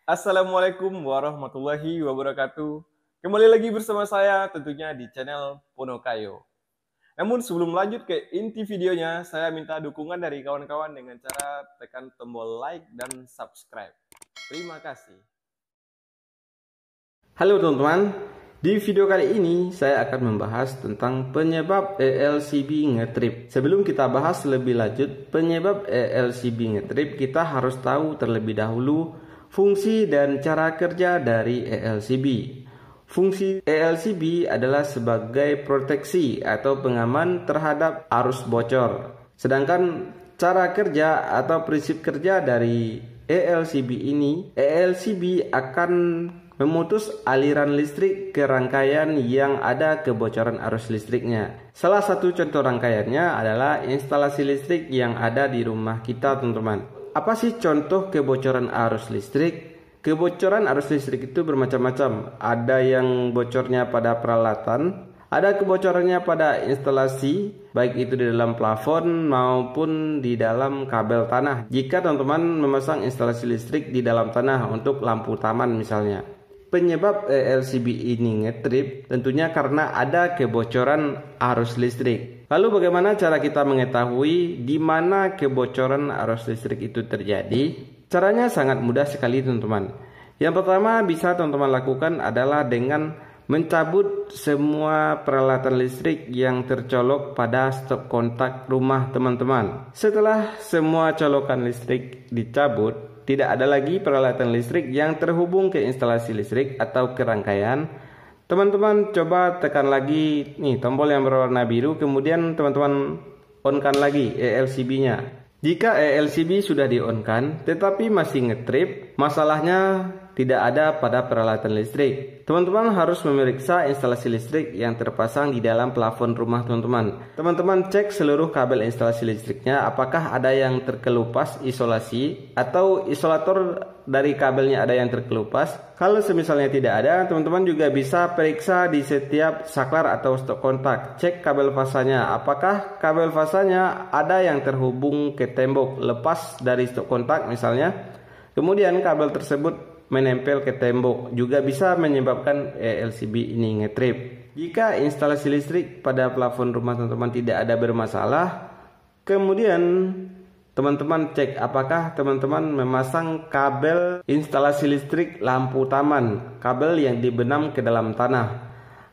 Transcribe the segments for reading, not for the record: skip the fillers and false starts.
Assalamualaikum warahmatullahi wabarakatuh. Kembali lagi bersama saya tentunya di channel Ponokayo. Namun sebelum lanjut ke inti videonya, saya minta dukungan dari kawan-kawan dengan cara tekan tombol like dan subscribe. Terima kasih. Halo teman-teman, di video kali ini saya akan membahas tentang penyebab ELCB ngetrip. Sebelum kita bahas lebih lanjut penyebab ELCB ngetrip, kita harus tahu terlebih dahulu fungsi dan cara kerja dari ELCB. Fungsi ELCB adalah sebagai proteksi atau pengaman terhadap arus bocor. Sedangkan cara kerja atau prinsip kerja dari ELCB akan memutus aliran listrik ke rangkaian yang ada kebocoran arus listriknya. Salah satu contoh rangkaiannya adalah instalasi listrik yang ada di rumah kita, teman-teman. Apa sih contoh kebocoran arus listrik? Kebocoran arus listrik itu bermacam-macam. Ada yang bocornya pada peralatan, ada kebocorannya pada instalasi, baik itu di dalam plafon maupun di dalam kabel tanah. Jika teman-teman memasang instalasi listrik di dalam tanah untuk lampu taman misalnya. Penyebab ELCB ini ngetrip tentunya karena ada kebocoran arus listrik. Lalu bagaimana cara kita mengetahui di mana kebocoran arus listrik itu terjadi? Caranya sangat mudah sekali, teman-teman. Yang pertama bisa teman-teman lakukan adalah dengan mencabut semua peralatan listrik yang tercolok pada stop kontak rumah teman-teman. Setelah semua colokan listrik dicabut, tidak ada lagi peralatan listrik yang terhubung ke instalasi listrik atau ke rangkaian. Teman-teman coba tekan lagi nih tombol yang berwarna biru, kemudian teman-teman on-kan lagi ELCB-nya. Jika ELCB sudah di-on-kan tetapi masih ngetrip, masalahnya tidak ada pada peralatan listrik. Teman-teman harus memeriksa instalasi listrik yang terpasang di dalam plafon rumah teman-teman. Teman-teman cek seluruh kabel instalasi listriknya, apakah ada yang terkelupas isolasi atau isolator dari kabelnya ada yang terkelupas. Kalau semisalnya tidak ada, teman-teman juga bisa periksa di setiap saklar atau stop kontak. Cek kabel fasanya, apakah kabel fasanya ada yang terhubung ke tembok lepas dari stop kontak misalnya. Kemudian kabel tersebut menempel ke tembok, juga bisa menyebabkan ELCB ini ngetrip. Jika instalasi listrik pada plafon rumah teman-teman tidak ada bermasalah, kemudian teman-teman cek apakah teman-teman memasang kabel instalasi listrik lampu taman, kabel yang dibenam ke dalam tanah.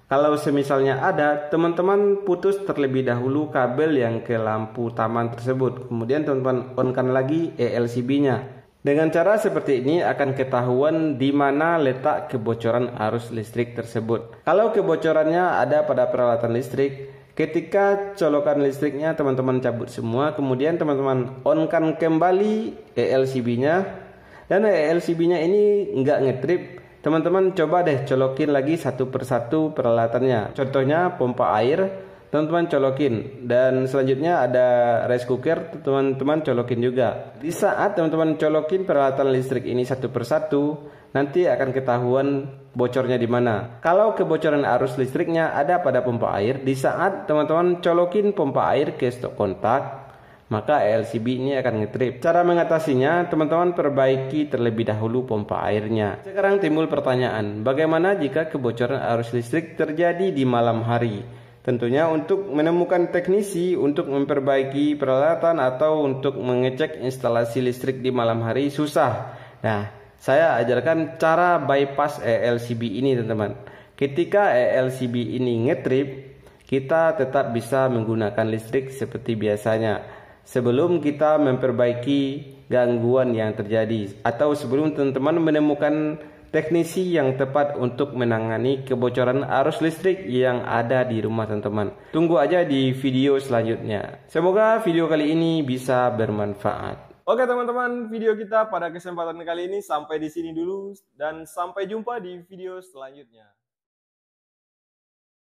Kalau semisalnya ada, teman-teman putus terlebih dahulu kabel yang ke lampu taman tersebut. Kemudian teman-teman on-kan lagi ELCB-nya. Dengan cara seperti ini akan ketahuan di mana letak kebocoran arus listrik tersebut. Kalau kebocorannya ada pada peralatan listrik, ketika colokan listriknya teman-teman cabut semua, kemudian teman-teman on-kan kembali ELCB-nya, dan ELCB-nya ini nggak ngetrip, teman-teman coba deh colokin lagi satu persatu peralatannya. Contohnya pompa air, teman-teman colokin, dan selanjutnya ada rice cooker, teman-teman colokin juga. Di saat teman-teman colokin peralatan listrik ini satu persatu, nanti akan ketahuan bocornya di mana. Kalau kebocoran arus listriknya ada pada pompa air, di saat teman-teman colokin pompa air ke stop kontak, maka ELCB ini akan ngetrip. Cara mengatasinya, teman-teman perbaiki terlebih dahulu pompa airnya. Sekarang timbul pertanyaan, bagaimana jika kebocoran arus listrik terjadi di malam hari? Tentunya untuk menemukan teknisi untuk memperbaiki peralatan atau untuk mengecek instalasi listrik di malam hari susah. Nah, saya ajarkan cara bypass ELCB ini, teman-teman. Ketika ELCB ini ngetrip, kita tetap bisa menggunakan listrik seperti biasanya sebelum kita memperbaiki gangguan yang terjadi, atau sebelum teman-teman menemukan teknisi yang tepat untuk menangani kebocoran arus listrik yang ada di rumah teman-teman. Tunggu aja di video selanjutnya. Semoga video kali ini bisa bermanfaat. Oke teman-teman, video kita pada kesempatan kali ini sampai di sini dulu, dan sampai jumpa di video selanjutnya.